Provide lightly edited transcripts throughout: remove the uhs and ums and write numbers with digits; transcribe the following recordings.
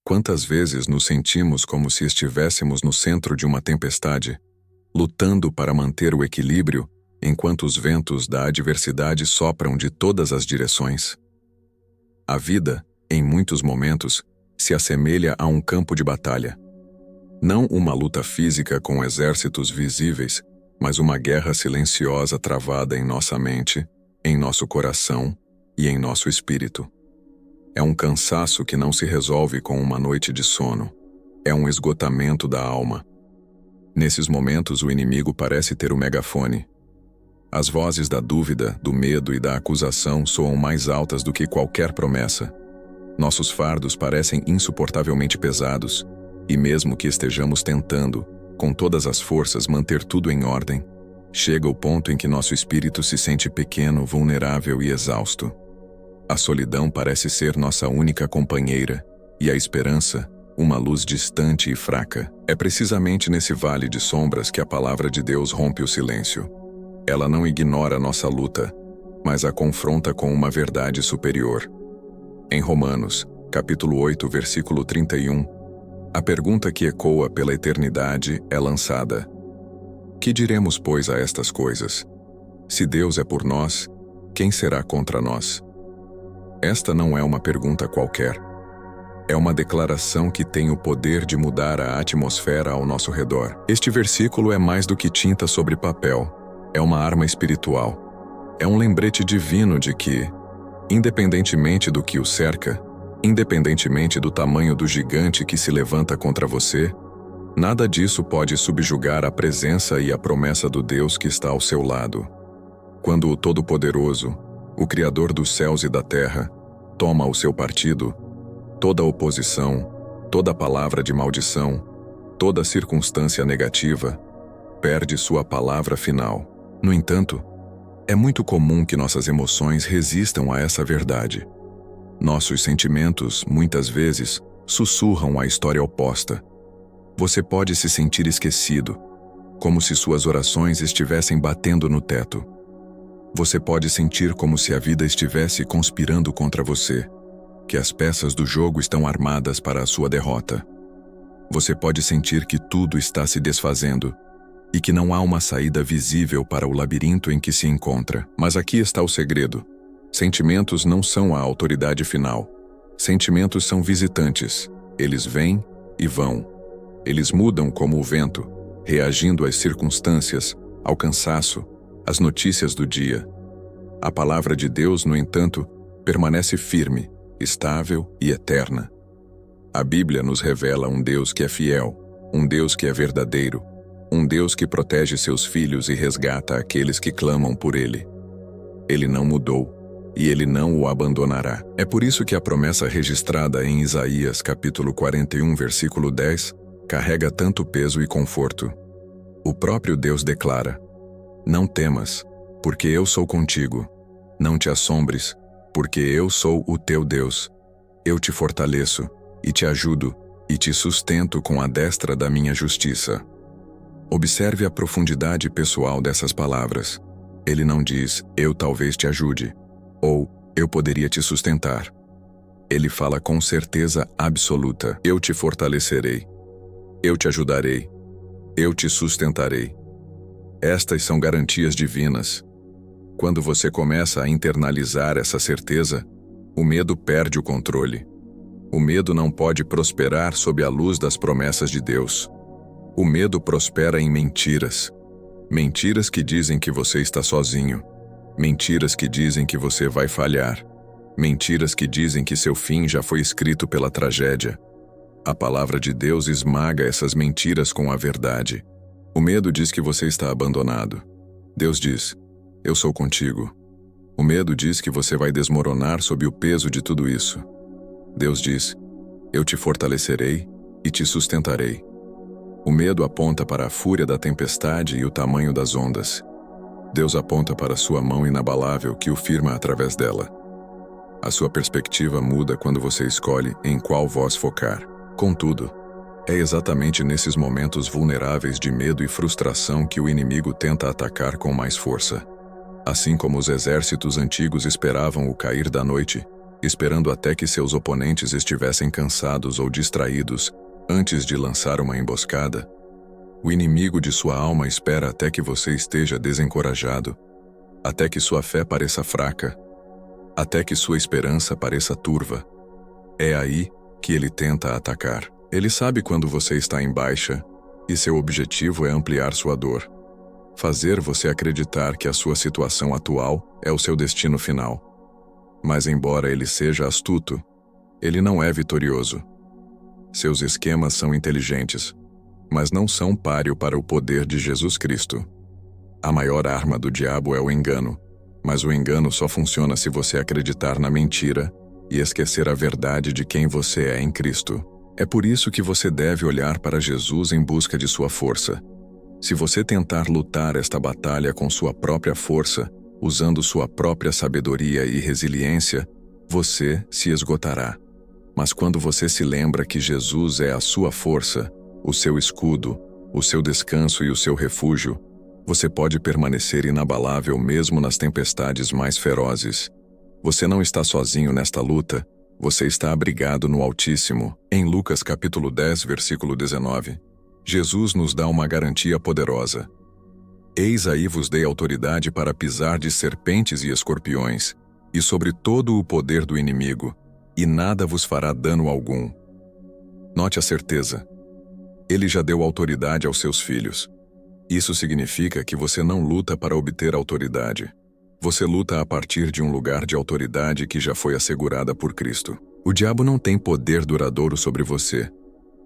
Quantas vezes nos sentimos como se estivéssemos no centro de uma tempestade, lutando para manter o equilíbrio enquanto os ventos da adversidade sopram de todas as direções? A vida, em muitos momentos, se assemelha a um campo de batalha. Não uma luta física com exércitos visíveis, mas uma guerra silenciosa travada em nossa mente, em nosso coração e em nosso espírito. É um cansaço que não se resolve com uma noite de sono. É um esgotamento da alma. Nesses momentos, o inimigo parece ter o megafone. As vozes da dúvida, do medo e da acusação soam mais altas do que qualquer promessa. Nossos fardos parecem insuportavelmente pesados, e mesmo que estejamos tentando, com todas as forças, manter tudo em ordem, chega o ponto em que nosso espírito se sente pequeno, vulnerável e exausto. A solidão parece ser nossa única companheira, e a esperança, uma luz distante e fraca. É precisamente nesse vale de sombras que a palavra de Deus rompe o silêncio. Ela não ignora nossa luta, mas a confronta com uma verdade superior. Em Romanos, capítulo 8, versículo 31, a pergunta que ecoa pela eternidade é lançada: que diremos, pois, a estas coisas? Se Deus é por nós, quem será contra nós? Esta não é uma pergunta qualquer. É uma declaração que tem o poder de mudar a atmosfera ao nosso redor. Este versículo é mais do que tinta sobre papel. É uma arma espiritual. É um lembrete divino de que, independentemente do que o cerca, independentemente do tamanho do gigante que se levanta contra você, nada disso pode subjugar a presença e a promessa do Deus que está ao seu lado. Quando o Todo-Poderoso, o Criador dos céus e da terra, toma o seu partido, toda oposição, toda palavra de maldição, toda circunstância negativa, perde sua palavra final. No entanto, é muito comum que nossas emoções resistam a essa verdade. Nossos sentimentos, muitas vezes, sussurram a história oposta. Você pode se sentir esquecido, como se suas orações estivessem batendo no teto. Você pode sentir como se a vida estivesse conspirando contra você, que as peças do jogo estão armadas para a sua derrota. Você pode sentir que tudo está se desfazendo e que não há uma saída visível para o labirinto em que se encontra. Mas aqui está o segredo. Sentimentos não são a autoridade final. Sentimentos são visitantes. Eles vêm e vão. Eles mudam como o vento, reagindo às circunstâncias, ao cansaço, às notícias do dia. A palavra de Deus, no entanto, permanece firme, estável e eterna. A Bíblia nos revela um Deus que é fiel, um Deus que é verdadeiro, um Deus que protege seus filhos e resgata aqueles que clamam por Ele. Ele não mudou, e Ele não o abandonará. É por isso que a promessa registrada em Isaías capítulo 41, versículo 10, carrega tanto peso e conforto. O próprio Deus declara: não temas, porque eu sou contigo. Não te assombres, porque eu sou o teu Deus. Eu te fortaleço, e te ajudo, e te sustento com a destra da minha justiça. Observe a profundidade pessoal dessas palavras. Ele não diz, eu talvez te ajude, ou eu poderia te sustentar. Ele fala com certeza absoluta, eu te fortalecerei, eu te ajudarei, eu te sustentarei. Estas são garantias divinas. Quando você começa a internalizar essa certeza, o medo perde o controle. O medo não pode prosperar sob a luz das promessas de Deus. O medo prospera em mentiras. Mentiras que dizem que você está sozinho. Mentiras que dizem que você vai falhar. Mentiras que dizem que seu fim já foi escrito pela tragédia. A palavra de Deus esmaga essas mentiras com a verdade. O medo diz que você está abandonado. Deus diz, eu sou contigo. O medo diz que você vai desmoronar sob o peso de tudo isso. Deus diz, eu te fortalecerei e te sustentarei. O medo aponta para a fúria da tempestade e o tamanho das ondas. Deus aponta para a sua mão inabalável que o firma através dela. A sua perspectiva muda quando você escolhe em qual voz focar. Contudo, é exatamente nesses momentos vulneráveis de medo e frustração que o inimigo tenta atacar com mais força. Assim como os exércitos antigos esperavam o cair da noite, esperando até que seus oponentes estivessem cansados ou distraídos antes de lançar uma emboscada. O inimigo de sua alma espera até que você esteja desencorajado, até que sua fé pareça fraca, até que sua esperança pareça turva. É aí que ele tenta atacar. Ele sabe quando você está em baixa, e seu objetivo é ampliar sua dor, fazer você acreditar que a sua situação atual é o seu destino final. Mas embora ele seja astuto, ele não é vitorioso. Seus esquemas são inteligentes, mas não são páreo para o poder de Jesus Cristo. A maior arma do diabo é o engano, mas o engano só funciona se você acreditar na mentira e esquecer a verdade de quem você é em Cristo. É por isso que você deve olhar para Jesus em busca de sua força. Se você tentar lutar esta batalha com sua própria força, usando sua própria sabedoria e resiliência, você se esgotará. Mas quando você se lembra que Jesus é a sua força, o seu escudo, o seu descanso e o seu refúgio, você pode permanecer inabalável mesmo nas tempestades mais ferozes. Você não está sozinho nesta luta, você está abrigado no Altíssimo. Em Lucas capítulo 10, versículo 19, Jesus nos dá uma garantia poderosa. Eis aí vos dei autoridade para pisar de serpentes e escorpiões, e sobre todo o poder do inimigo, e nada vos fará dano algum. Note a certeza. Ele já deu autoridade aos seus filhos. Isso significa que você não luta para obter autoridade. Você luta a partir de um lugar de autoridade que já foi assegurada por Cristo. O diabo não tem poder duradouro sobre você,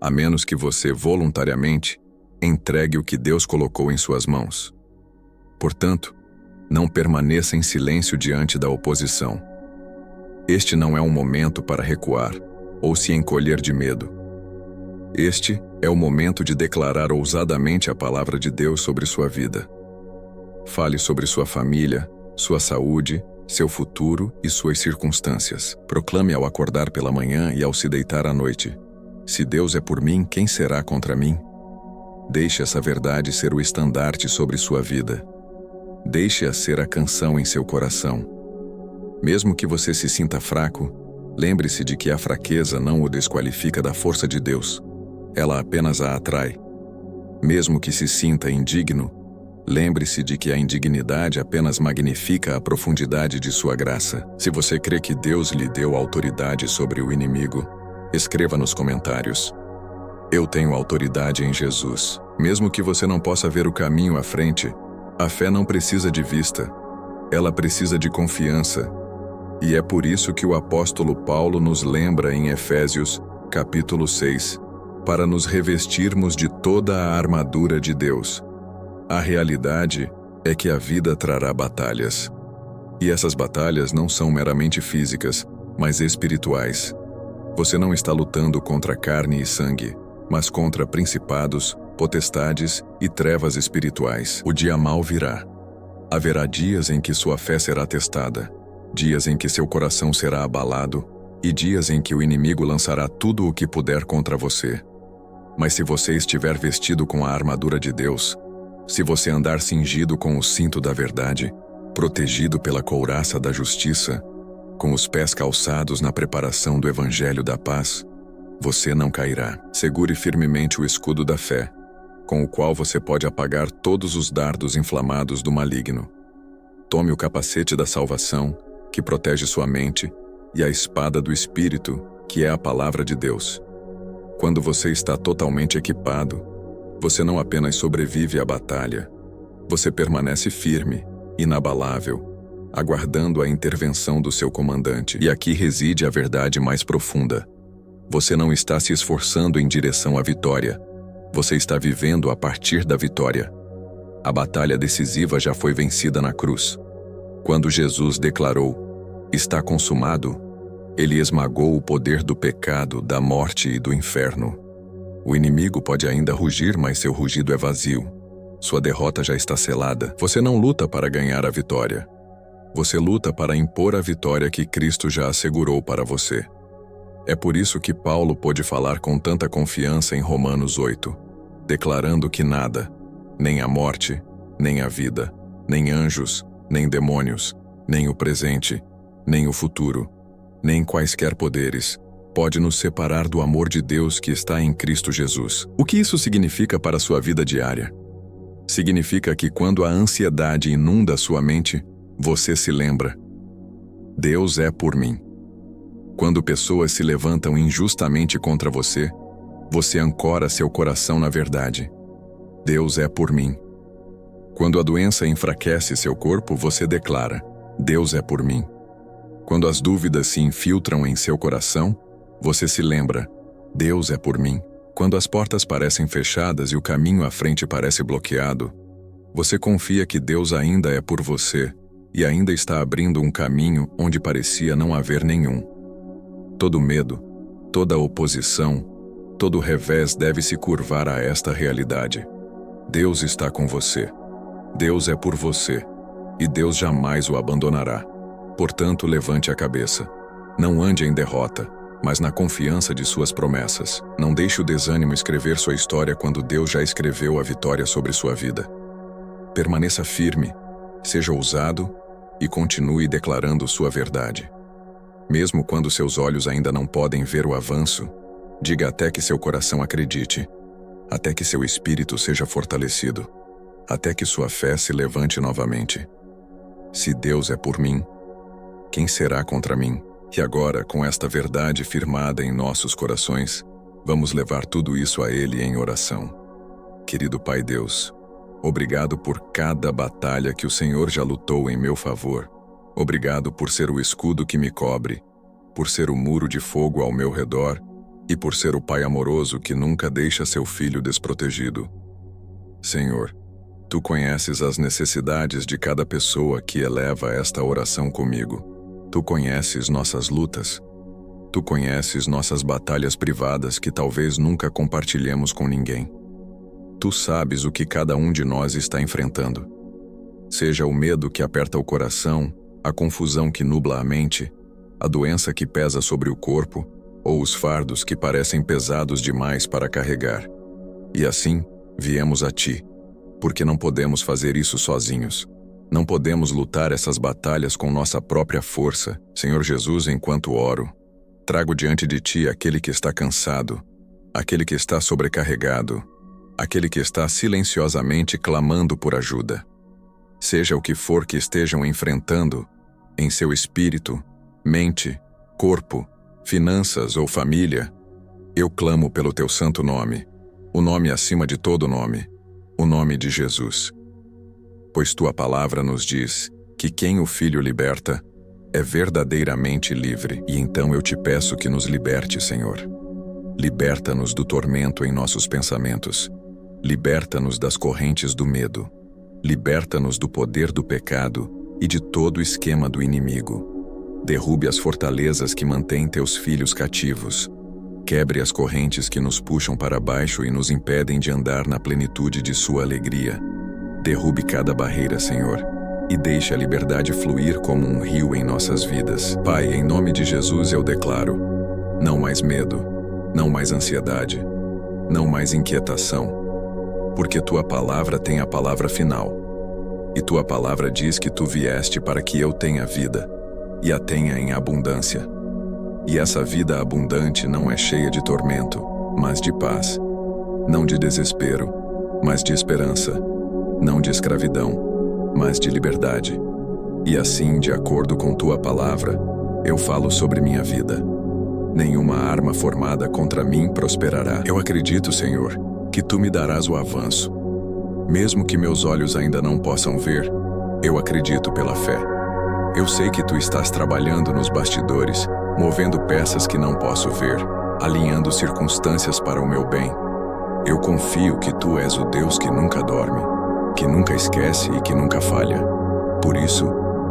a menos que você voluntariamente entregue o que Deus colocou em suas mãos. Portanto, não permaneça em silêncio diante da oposição. Este não é um momento para recuar ou se encolher de medo. Este é o momento de declarar ousadamente a palavra de Deus sobre sua vida. Fale sobre sua família, sua saúde, seu futuro e suas circunstâncias. Proclame ao acordar pela manhã e ao se deitar à noite: se Deus é por mim, quem será contra mim? Deixe essa verdade ser o estandarte sobre sua vida. Deixe-a ser a canção em seu coração. Mesmo que você se sinta fraco, lembre-se de que a fraqueza não o desqualifica da força de Deus. Ela apenas a atrai. Mesmo que se sinta indigno, lembre-se de que a indignidade apenas magnifica a profundidade de sua graça. Se você crê que Deus lhe deu autoridade sobre o inimigo, escreva nos comentários: eu tenho autoridade em Jesus. Mesmo que você não possa ver o caminho à frente, a fé não precisa de vista. Ela precisa de confiança. E é por isso que o apóstolo Paulo nos lembra em Efésios, capítulo 6, para nos revestirmos de toda a armadura de Deus. A realidade é que a vida trará batalhas. E essas batalhas não são meramente físicas, mas espirituais. Você não está lutando contra carne e sangue, mas contra principados, potestades e trevas espirituais. O dia mau virá. Haverá dias em que sua fé será testada, dias em que seu coração será abalado e dias em que o inimigo lançará tudo o que puder contra você. Mas se você estiver vestido com a armadura de Deus, se você andar cingido com o cinto da verdade, protegido pela couraça da justiça, com os pés calçados na preparação do evangelho da paz, você não cairá. Segure firmemente o escudo da fé, com o qual você pode apagar todos os dardos inflamados do maligno. Tome o capacete da salvação, que protege sua mente, e a espada do Espírito, que é a palavra de Deus. Quando você está totalmente equipado, você não apenas sobrevive à batalha, você permanece firme, inabalável, aguardando a intervenção do seu comandante. E aqui reside a verdade mais profunda. Você não está se esforçando em direção à vitória, você está vivendo a partir da vitória. A batalha decisiva já foi vencida na cruz. Quando Jesus declarou: está consumado, ele esmagou o poder do pecado, da morte e do inferno. O inimigo pode ainda rugir, mas seu rugido é vazio. Sua derrota já está selada. Você não luta para ganhar a vitória. Você luta para impor a vitória que Cristo já assegurou para você. É por isso que Paulo pôde falar com tanta confiança em Romanos 8, declarando que nada, nem a morte, nem a vida, nem anjos, nem demônios, nem o presente, nem o futuro, nem quaisquer poderes, pode nos separar do amor de Deus que está em Cristo Jesus. O que isso significa para a sua vida diária? Significa que quando a ansiedade inunda sua mente, você se lembra: Deus é por mim. Quando pessoas se levantam injustamente contra você, você ancora seu coração na verdade: Deus é por mim. Quando a doença enfraquece seu corpo, você declara: Deus é por mim. Quando as dúvidas se infiltram em seu coração, você se lembra: Deus é por mim. Quando as portas parecem fechadas e o caminho à frente parece bloqueado, você confia que Deus ainda é por você e ainda está abrindo um caminho onde parecia não haver nenhum. Todo medo, toda oposição, todo revés deve se curvar a esta realidade: Deus está com você. Deus é por você, e Deus jamais o abandonará. Portanto, levante a cabeça. Não ande em derrota, mas na confiança de suas promessas. Não deixe o desânimo escrever sua história quando Deus já escreveu a vitória sobre sua vida. Permaneça firme, seja ousado e continue declarando sua verdade. Mesmo quando seus olhos ainda não podem ver o avanço, diga até que seu coração acredite, até que seu espírito seja fortalecido, até que sua fé se levante novamente. Se Deus é por mim, quem será contra mim? E agora, com esta verdade firmada em nossos corações, vamos levar tudo isso a Ele em oração. Querido Pai Deus, obrigado por cada batalha que o Senhor já lutou em meu favor. Obrigado por ser o escudo que me cobre, por ser o muro de fogo ao meu redor e por ser o Pai amoroso que nunca deixa seu filho desprotegido. Senhor, Tu conheces as necessidades de cada pessoa que eleva esta oração comigo. Tu conheces nossas lutas. Tu conheces nossas batalhas privadas que talvez nunca compartilhemos com ninguém. Tu sabes o que cada um de nós está enfrentando. Seja o medo que aperta o coração, a confusão que nubla a mente, a doença que pesa sobre o corpo, ou os fardos que parecem pesados demais para carregar. E assim, viemos a Ti, porque não podemos fazer isso sozinhos. Não podemos lutar essas batalhas com nossa própria força. Senhor Jesus, enquanto oro, trago diante de Ti aquele que está cansado, aquele que está sobrecarregado, aquele que está silenciosamente clamando por ajuda. Seja o que for que estejam enfrentando, em seu espírito, mente, corpo, finanças ou família, eu clamo pelo Teu santo nome, o nome acima de todo nome, o nome de Jesus. Pois Tua palavra nos diz que quem o Filho liberta é verdadeiramente livre. E então eu Te peço que nos liberte, Senhor. Liberta-nos do tormento em nossos pensamentos. Liberta-nos das correntes do medo. Liberta-nos do poder do pecado e de todo o esquema do inimigo. Derrube as fortalezas que mantêm Teus filhos cativos. Quebre as correntes que nos puxam para baixo e nos impedem de andar na plenitude de Sua alegria. Derrube cada barreira, Senhor, e deixe a liberdade fluir como um rio em nossas vidas. Pai, em nome de Jesus eu declaro: não mais medo, não mais ansiedade, não mais inquietação, porque Tua palavra tem a palavra final. E Tua palavra diz que Tu vieste para que eu tenha vida, e a tenha em abundância. E essa vida abundante não é cheia de tormento, mas de paz, não de desespero, mas de esperança, não de escravidão, mas de liberdade. E assim, de acordo com Tua palavra, eu falo sobre minha vida. Nenhuma arma formada contra mim prosperará. Eu acredito, Senhor, que Tu me darás o avanço. Mesmo que meus olhos ainda não possam ver, eu acredito pela fé. Eu sei que Tu estás trabalhando nos bastidores, movendo peças que não posso ver, alinhando circunstâncias para o meu bem. Eu confio que Tu és o Deus que nunca dorme, que nunca esquece e que nunca falha. Por isso,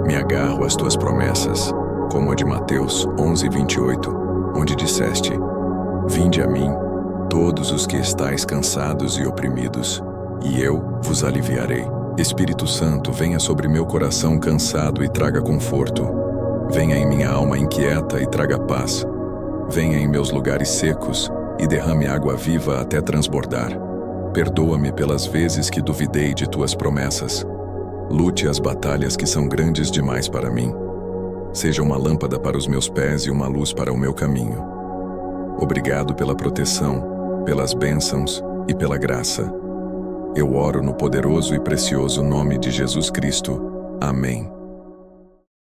me agarro às Tuas promessas, como a de Mateus 11:28, onde disseste: Vinde a mim, todos os que estáis cansados e oprimidos, e eu vos aliviarei. Espírito Santo, venha sobre meu coração cansado e traga conforto. Venha em minha alma inquieta e traga paz. Venha em meus lugares secos e derrame água viva até transbordar. Perdoa-me pelas vezes que duvidei de Tuas promessas. Lute as batalhas que são grandes demais para mim. seja uma lâmpada para os meus pés e uma luz para o meu caminho. Obrigado pela proteção, pelas bênçãos e pela graça. Eu oro no poderoso e precioso nome de Jesus Cristo. Amém.